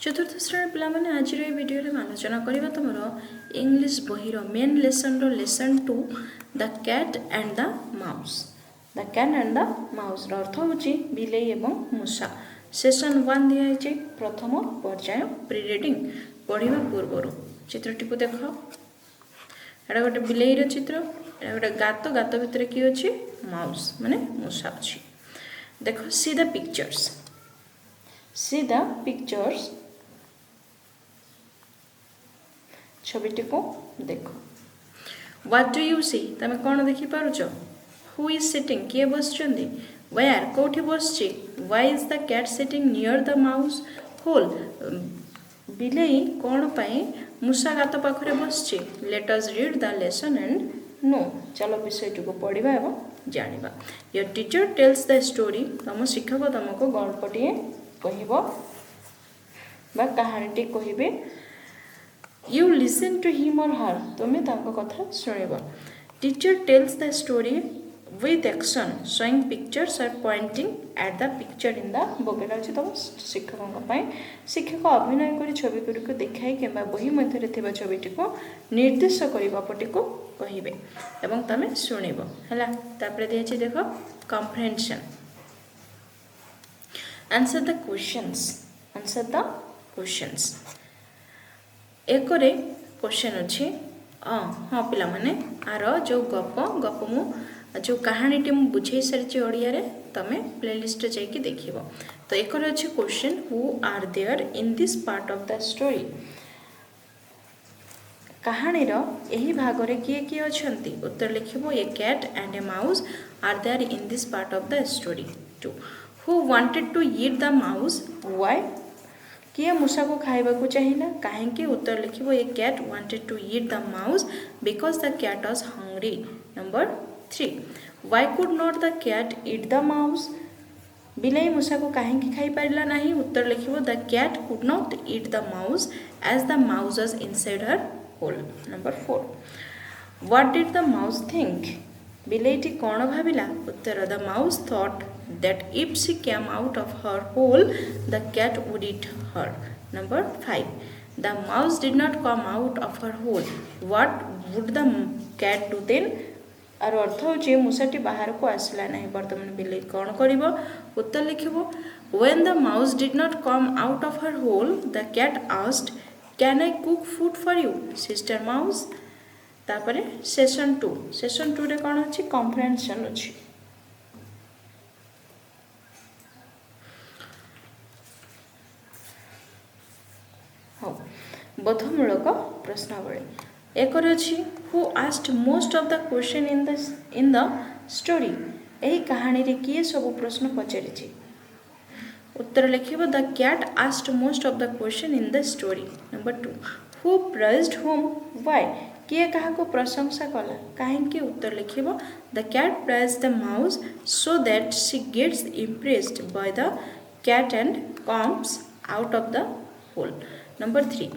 चतुर्थ श्रेणी पिला माने आज भिडियो रे आलोचना करबा तुमर इंग्लिश बही main lesson lesson 2 the cat and the mouse. The cat and the mouse अर्थ होची बिलेई एवं मूषा। सेशन 1 दिया है प्रथम पर्याय प्री रीडिंग पढ़िबा पूर्व चित्रटी को देख। एटा गोटे बिलेई चित्र, एटा गोटे गात, गात भितर कि अच्छी माउस माने मूषा अच्छी। देख see the pictures, see the pictures छविटी को देख। व्हाट डू यू सी तमें कौन देखी पारुच? हु इज सिटिंग किए बसचंदी? वेयर कोठी बसची? Why is the cat sitting near the mouse hole? बिलेई कौन पाई मूषा गात पाखरे बसची? Let us read the lesson and know. चलो विषयटी को पढ़ा एवं जानिबा। Your teacher tells the story, तम शिक्षक तुमको गल्पटी कहब बा कहानीटी कहबे। You listen to him or her, तुम्हें तांको कथा सुनिबा। Teacher tells the story with action, showing pictures or pointing at the picture in the book। एटा अछि तम शिक्षकक पय शिक्षक अभिनय करी छवि गुडी को देखाई केबा बही मध्य रे थिबा छविटी को निर्देश करिबा पटी को कहिबे एवं तमे सुनिबो हला। तापरे दे अछि देखो comprehension, answer the questions, answer the questions। एक क्वेश्चन अच्छी हाँ पिला माने आर जो गप मु जो कहानीटी मु बुझे सारी ओडिया रे तमे प्लेलिस्ट जाइए देख। तो एक अच्छी question, who are there in this part of the story? कहानीर यही भाग रे किए किए अछंती? उत्तर लिखिबो a cat and a mouse are there in this part of the story. 2 who wanted to eat the mouse, why? किए मूषा को खाइबा को चाहिला काहेकि? उत्तर लिखिबो a cat wanted to eat the mouse because the cat was hungry. Number 3 why could not the cat eat the mouse? बिलाई मूषा को काहेकि खाई पारिला नाही? उत्तर लिखिबो the cat could not eat the mouse as the mouse was inside her hole. Number 4 what did the mouse think? बिलेईटी कौन भाविला? उत्तर the mouse thought that if she came out of her hole the cat would eat her। Number 5 the mouse did not come out of her hole, what would the cat do then? आर अर्थ हो मूषाटी बाहर को आसला नहीं बर्तमान बिल्ली कौन करिवो? उत्तर लिखिबो when the mouse did not come out of her hole the cat asked can I cook food for you sister mouse। तापरे सेशन 2, सेशन 2 रे कौन अछि? कॉम्प्रिहेंशन अछि। बोधमूलक प्रश्नावली एक अच्छी who asked most of the question in the story? यही कहानी रे किए सब प्रश्न पचारि? उत्तर लिखिबो the cat asked most of the question in the story. Number 2 who praised whom, why? किए कहा को प्रशंसा कला काहेकि? उत्तर लिखिबो the cat praised the mouse so that she gets impressed by the cat and comes out of the hole. Number 3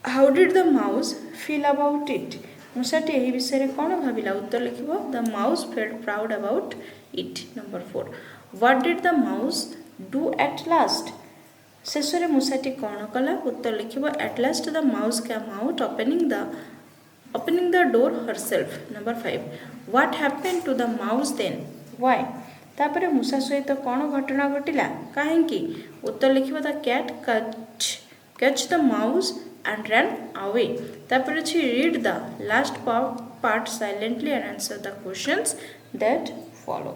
how did the mouse feel about it? मूषाटी यही विषय कौन भाविला? उत्तर लिखिबो the mouse felt proud about it. Number 4 what did the mouse do at last? शेष में मूषाटी कौन कला? उत्तर लिखिबो at last the mouse came out opening the door herself. Number 5 what happened to the mouse then, why? तापरे मूषा सहित कौन घटना घटिला काहेकि? उत्तर लिखिबो the cat catch the mouse and ran away। तापर अछि read the last part silently and answer the questions that follow।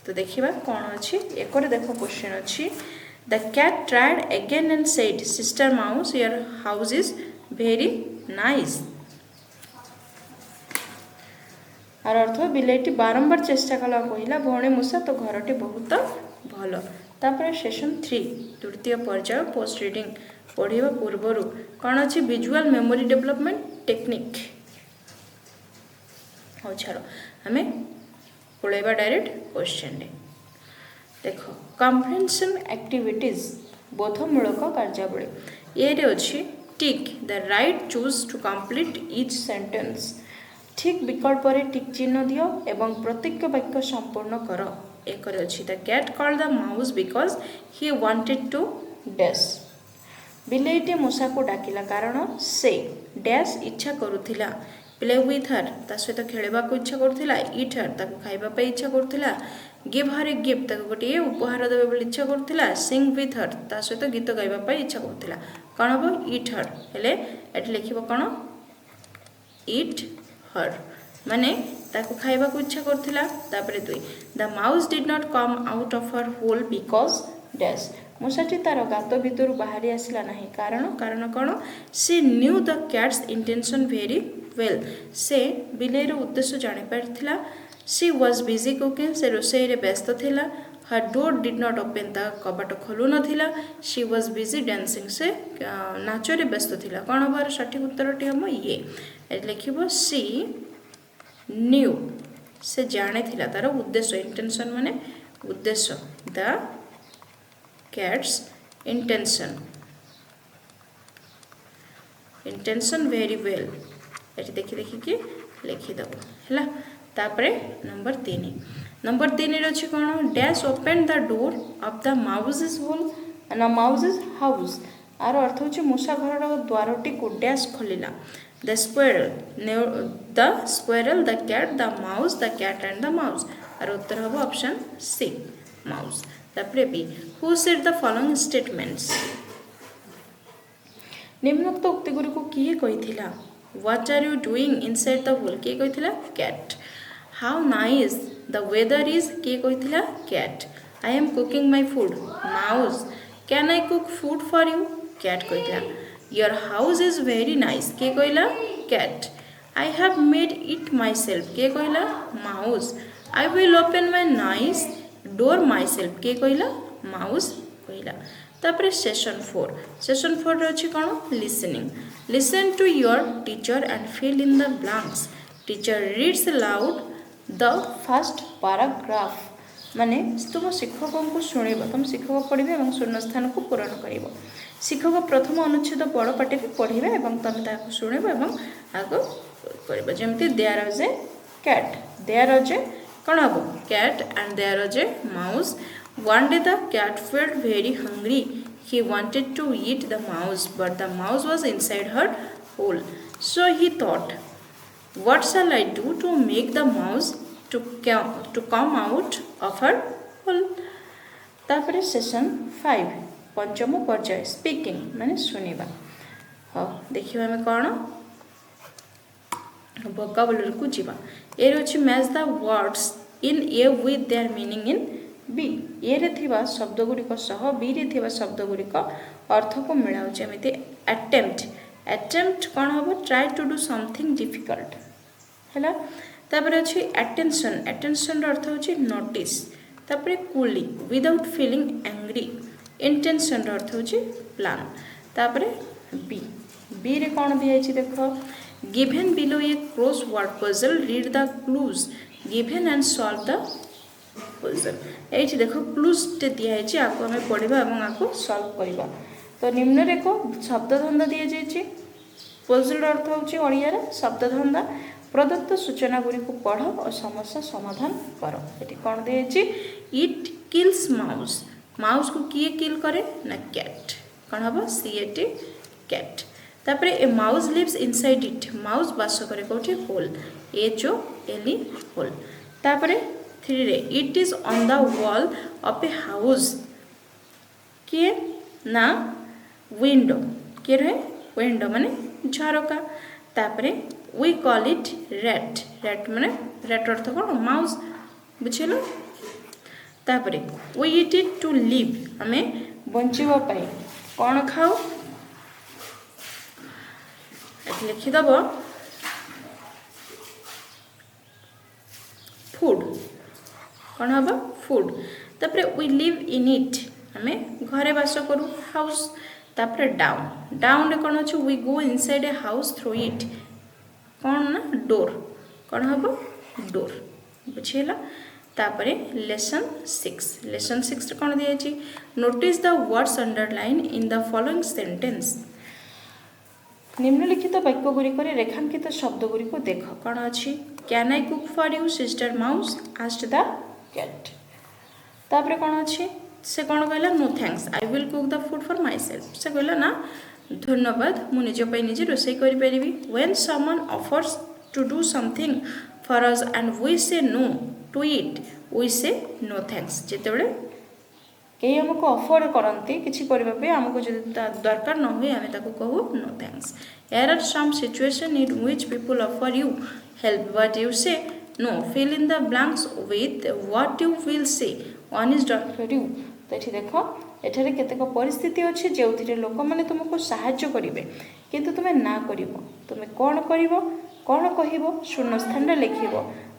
तो देखिबा कौन अछि? एक देखो क्वेश्चन अछि the cat tried again and said sister mouse your house is very nice। आर अर्थ बिलेटी बारंबार चेष्टा कला कहला भौणी मूषा तो घरटी बहुत भल। तापर सेशन 3 तृतीय पर्याय पोस्ट रीडिंग पढ़िबा पूर्व कौन अच्छी विजुअल मेमोरी डेवलपमेंट टेक्निक। हो छाड़ हमें पढ़ेबा डायरेक्ट क्वेश्चन रे। देखो कॉम्प्रिहेंशन एक्टिविटीज बोधमूलक कार्यावली ये रे अछि tick the right choose to complete each sentence. ठीक विकल्प रे टिक चिन्ह दियो एवं प्रत्येक वाक्य संपूर्ण कर। एक अच्छी the cat called the mouse because he wanted to dash. बिलेईटे मूषा को डाकिला कारण से डैश इच्छा करुथिला। प्ले विथ हर ता सहित खेलवा को इच्छा करुथिला। ईट हर ताको खाइबा पे इच्छा करुथिला। गिव हर ए गिफ्ट ताको गोटे उपहार देबे बोली इच्छा करुथिला। सिंग विथ हर ता सहित गीत गाइबा पे इच्छा करुथिला। कौन हबो ईट हर हेले एठी लिखिबो कौन ईट हर माने ताको खाइबा को इच्छा करुथिला। तापरे 2 the mouse did not come out of her hole because dash. मूषाटी तार गात भितर बाहरी आसला नहीं कारण कारण कौन she knew the cat's intention very well. से बिलेईर उद्देश्य जानी पारिथिला। सी वाज बिजी कुकिंग से रोषेई रे व्यस्त थिला। Her door did not open ता कबाट खोलु नथिला। शी वाज बिजी डांसिंग से नाच रे व्यस्त थिला। कौन हबार सठिक उत्तरटी हम ये लिखिबो सी न्यू से जाने थिला तार उद्देश्य इंटेंशन माने उद्देश्य the cat's intention intention very well ये देखी देखी कि लिखिदेव है। तापरे नंबर 3 अच्छी कौन dash open the door of the mouse hole ना माउस हाउस। आर अर्थ हूँ मूषा घर द्वारटी को डैश खोलिला। The squirrel the cat the mouse the cat and the mouse. आर उत्तर हम ऑप्शन सी माउस। तापरे B who said the following statements. निम्नोक्त उक्ति गुरी को किए कहिथिला। What are you doing inside the hole किए कहिथिला cat. How nice the weather is किए कहिथिला cat. I am cooking my food mouse. Can I cook food for you cat कहिथिला। Your house is very nice किए कहिला cat. I have made it myself किए कहिला mouse. I will open my nice door myself किए कहिला mouse कहिला। तापरे session 4 रे अछि कोन listening. Listen to your teacher and fill in the blanks. Teacher reads loud the first paragraph माने तुम शिक्षक को शुणव तुम शिक्षक पढ़े और शून्यस्थान को पूरण कर। शिक्षक प्रथम अनुच्छेद बड़ पाटे पढ़े और तुम शुणव और आगे कर जमी there is a cat there is a कौन हम cat and there is a mouse. One day the cat felt very hungry. He wanted to eat the mouse, but the mouse was inside her hole. So he thought, what shall I do to make the mouse to come out of her hole? तापरे session 5 पंचम पर्याय speaking माने सुनिबा। हाँ देखिए आम कौन vocabulary को जीवा। ए रही match the words in A with their meaning in B. A रे थिबा शब्द गुड़िक सह बी रे थिबा शब्द गुड़िक अर्थ को मिलाऊ जमी एटेम्प्ट कौन हम try to do something difficult है। तापरे अच्छी एटेंशन अर्थ हूँ नोटिस। तापरे coolly without feeling angry. Intention अर्थ हूँ प्लान। तापरे बी रे कौन दिखाई देख given below a crossword puzzle read the clues given and solve the puzzle. ये देख क्लूज टे दिखाई आपको आम पढ़ा और आपको सॉल्व करवा। तो निम्न रे को शब्दधंदा दि जाइए। पजल अर्थ हूँ ओडिया शब्दधंदा। प्रदत्त सूचना गुड़ी को पढ़ और समस्या समाधान कर। ये कौन दिखाई इट किल्स माउस। माउस को किए किल करे ना कैट कौन हम सीएटी कैट। तापरे a mouse lives inside it mouse बास करे कौटे होल HOLE होल। तापरे 3 रे it is on the wall of a house किए ना विंडो किए रहे विंडो माने झरका। तापरे वी कॉल इट रैट माने रैट अर्थ कौन माउस बुझेल। तापरे we it it to live आमे बंचिबा पाई कौन खाओ लिखिदेव फूड कौन हम फूड। तापरे वी लिव इन इट आमे घरे बास करूँ हाउस। तापरे डाउन रे कौन अच्छे we go inside a house through it कौन ना डोर कौन हम डोर बुझेगा। तापरे लेसन 6 कौन दिखाई notice the words underline in the following sentence. निम्नलिखित वाक्यगुड़िक रेखांकित शब्दगुड़िक देख कौन अच्छी can I cook for you sister mouse asked the cat तापर कौन अच्छी से कौन कहला no thanks I will cook the food for myself say कहला ना धन्यवाद मु निज निजे रोषे करी when someone offers to do something for us and we say no to it we say no thanks जितेबले कई आमको ऑफर करती किसी करने आमको जो दरकार न हुए आम कहू no thanks here are some situation in which people offer you help but you say no fill in the blanks with what you will say one is done for you तो ये देख एठारे केतेक परिस्थिति अच्छी जो लोक मैंने तुमको साहाय्य करेंगे किंतु तुम्हें ना कर तुम्हें कौन कर कौन कह शून्य स्थान लिख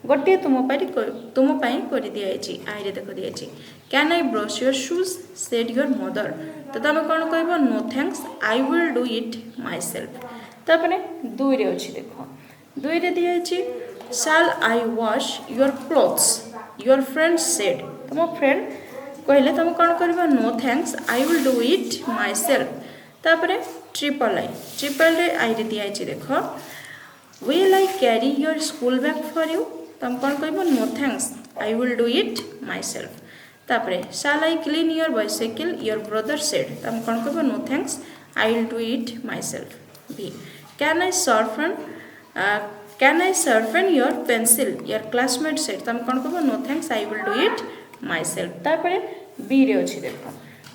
गोटे तुमपाई कर दिखाई आई देख दिखाई can I brush your shoes said your mother तो तुम कौन कह no thanks I will do it myself तापर दुई अच्छी देख दुई दिखाई shall I wash your clothes your friend said तुम फ्रेंड कहले तुम कौन कर no thanks I will do it myself तापर ट्रिपल आई दिखाई देख will I carry your school bag for you तुम कौन कह no thanks I will do it myself तापर shall I clean your bicycle your brother said तुम कौन कह no thanks I will do it myself भी can I sharpen your pencil your classmate said तुम कौन कह no thanks I will do it myself तापर B रे अच्छी देख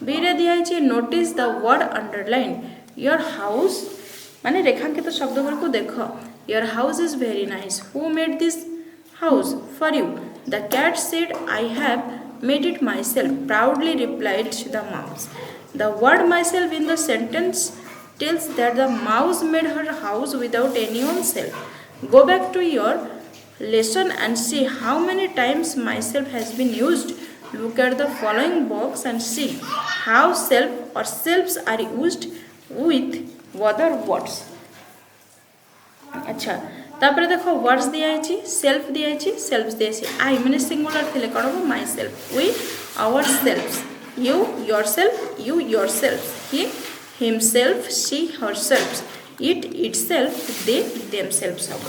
बी रे दिखाई notice the word underline your house माने रेखांकित शब्द गुड़ देख your house is very nice who made this house for you the cat said I have made it myself proudly replied the mouse the word myself in the sentence tells that the mouse made her house without anyone's help. Go back to your lesson and see how many times myself has been used. Look at the following box and see how self or selves are used with other words. अच्छा तापर देखो words दिखाई self दिखाई self दिखाई आई मैंने singular थे कौन हम myself we ourselves you yourself he himself she herself it itself they themselves हम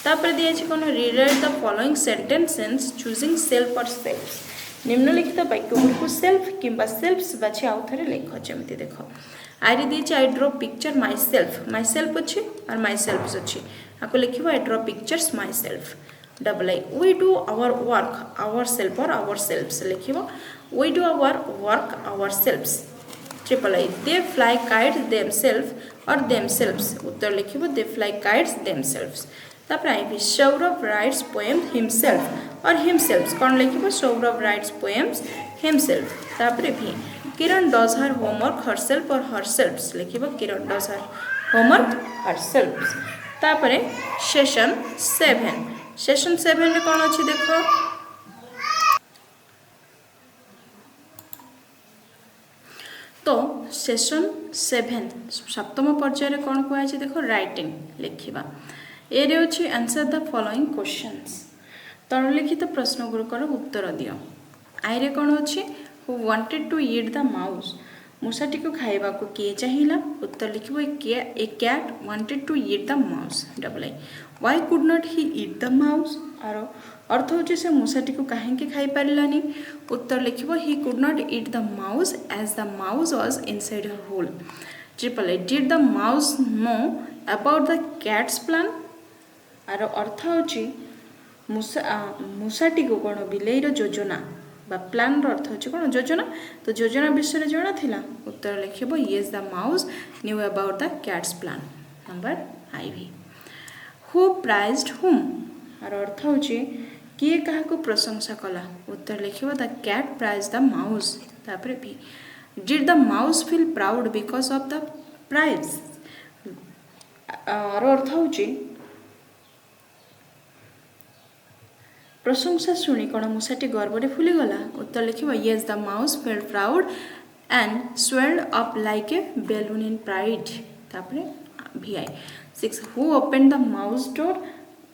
तापर दिखाई कौन rewrite the following sentences choosing self और सेल्फ्स निम्नलिखित वाक्यगुड़ सेल्फ किंबा सेल्फ्स बाछी आउ थे लिख जमी देख आई दी I draw picture myself अच्छी और माई सेल्फ अच्छी आपको लिख I draw pictures myself double I we do our work ourself और आवर सेल्फ्स लिख we do our work ourselves triple I they fly kites themself और themselves उत्तर लिखिबो दे फ्लाई काइट्स देमसेल्व्स तापर I भी Saurabh rights poem himself और हिमसेल्व्स कौन लिखिबो Saurabh rights poems himself तापर भी किरण डज हर होमवर्क हरसेल्फ और हरसेल्व्स लिखिबो किरण डज हर होमवर्क हरसेल्व्स तापर सेशन 7 रे कौन अछि देखो तो सेशन 7 सप्तम पर्यायर कौन कहुए देख राइटिंग लिखा ए अच्छी आंसर द फॉलोइंग क्वेश्चंस तलिखित प्रश्न गुड़िकर उत्तर दियो आई रे कौन अच्छी who wanted to eat the mouse मूषाटी को खाइबा को किए चाहिला उत्तर लिखिबो a cat wanted to eat the mouse double I why could not he eat the mouse आर अर्थ होची से मूषाटी को कहीं खाई पारानी उत्तर लिखिबो he could not eat the mouse as the mouse was inside her whole triple I did the mouse know about the cat's plan आर अर्थ होची मूषाटी को कौन बिलेईर योजना बा प्लान अर्थ होची कौन योजना तो योजना विषय जाना थिला उत्तर लिखिबो yes the mouse knew about the cat's plan number I भी हु प्राइज्ड हुम आर अर्थ होची किए क्या प्रशंसा कला उत्तर लिखिबो the cat prize the mouse तापर भी did the mouse feel proud because of the prize आर अर्थ होची प्रशंसा शुणी कौन मूषाटी गर्व फुली गला उत्तर लिखिबो yes the mouse felt proud and swelled up like a balloon in pride तापर B I 6 who open the mouse door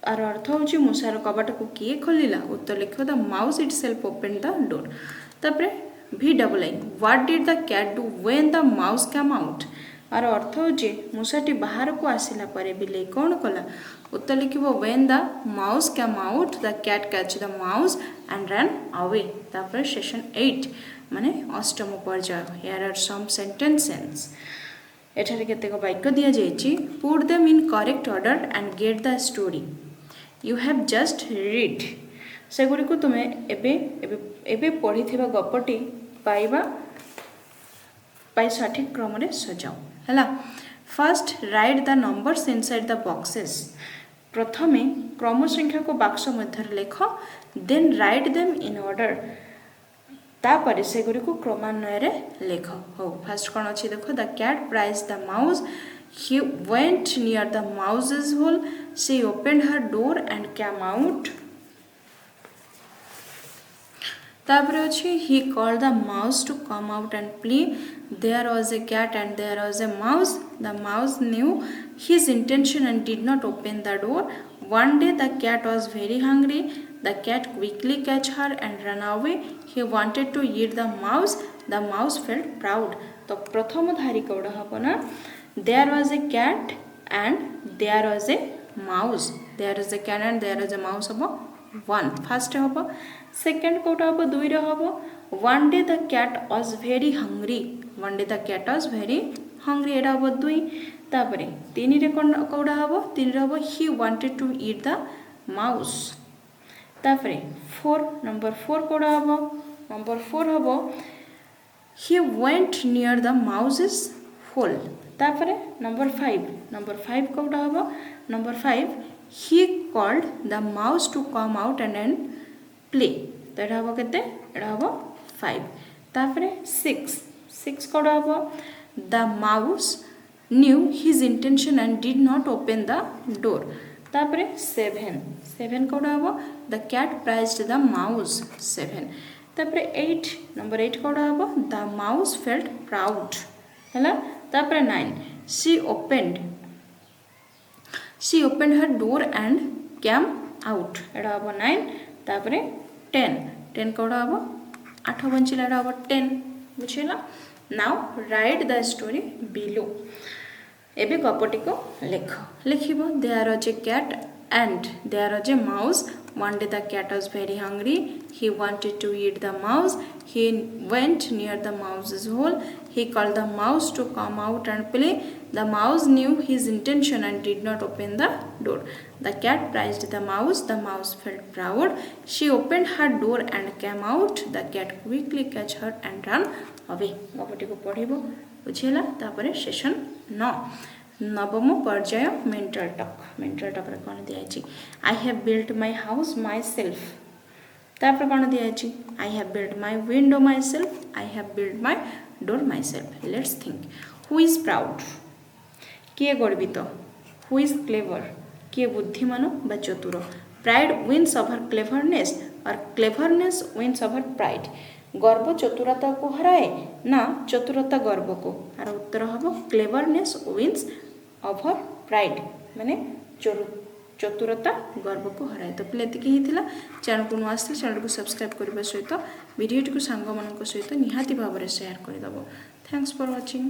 आर अर्थ होची मूषार कबाट को किए खोलिला उत्तर लिखो the mouse itself open the door तापर B double I what did the cat do when the mouse come out आर अर्थ होचे मूषाटी बाहर को आसिला परे बिले कौन कला उत्तर लिखिबो when the mouse came out the cat catch the mouse and run away तापर सेशन 8 माने अष्टम पर्याय हियर आर सम सेंटेंसेस एठारे केतेक वाक्य दिया जायछि put them in correct order and get the story you have just read सेगुड़ी को तुमे एबे एबे एबे पढ़ी थिबा गपटी पाइबा पाई सठिक क्रम रे सजाओ हला first write the numbers inside the boxes प्रथमे क्रम संख्या को बाक्स मध्य लेख then write them in order तापर से गुडी को क्रमान्वय रे लेख हो फर्स्ट कोन अछि देखो the cat prize the mouse he went near the mouse's hole she opened her door and came out तापर अछि he called the mouse to come out and play there was a cat and there was a mouse the mouse knew his intention and did not open the door one day the cat was very hungry the cat quickly catch her and ran away he wanted to eat the mouse felt proud तो प्रथम धारी कोडा Habna there was a cat and there was a mouse there is a cat and there is a mouse हबो one first हबो second कोडा हबो दुई रे हबो one day the cat was very hungry one day the cat was very hungry एडा हबो दुई तापरे तीन रे कोडा हबो तीन रे हबो he wanted to eat the mouse तापरे 4 number 4 कोडा हबो number 4 हबो he went near the mouse's hole तापरे number 5 कोडा हबो number 5 he called the mouse to come out and play तो एडा हबो केते एडा हबो 5 तापरे 6 कोडा हबो the mouse knew his intention and did not open the door तापरे 7 कोडा हबो the cat prized the mouse 7 तापरे 8 number 8 कोडा हबो the mouse felt proud हला तापरे 9 she opened her door and came out एडा हबो 9 तापरे 10 कोडा हबो 8 बंचिला एडा हबो 10 बुझिला now write the story below एबे गपटी को लिखिबो there was a cat and there was a mouse one day the cat was very hungry he wanted to eat the mouse he went near the mouse's hole he called the mouse to come out and play the mouse knew his intention and did not open the door the cat prized the mouse felt proud she opened her door and came out the cat quickly catch her and ran away गपटी को पढ़िबो बुझिला तापरे session 9 नवम पर्याय mental talk रे कोन दिया छी I have built my house my self तापर कोन दिया छी I have built my window my self I have built my door my self let's think who is proud किए गर्वित हु इज क्लेवर किए बुद्धिमान बा चतुर प्राइड विन्स ओवर क्लेवरनेस और क्लेवरनेस विन्स ओवर प्राइड गर्व चतुरता को हराए ना चतुरता गर्व को आर उत्तर हबो क्लेवरनेस विन्स ओवर प्राइड माने चतुरता गर्व को हराए तो पिले एतिकी हिथिला चैनल को नुआ आस्ते चैनल को सब्सक्राइब करबा सहित वीडियो को सांग मानक सहित निहाती भाव में शेयर कर दबो थैंक्स फॉर वाचिंग।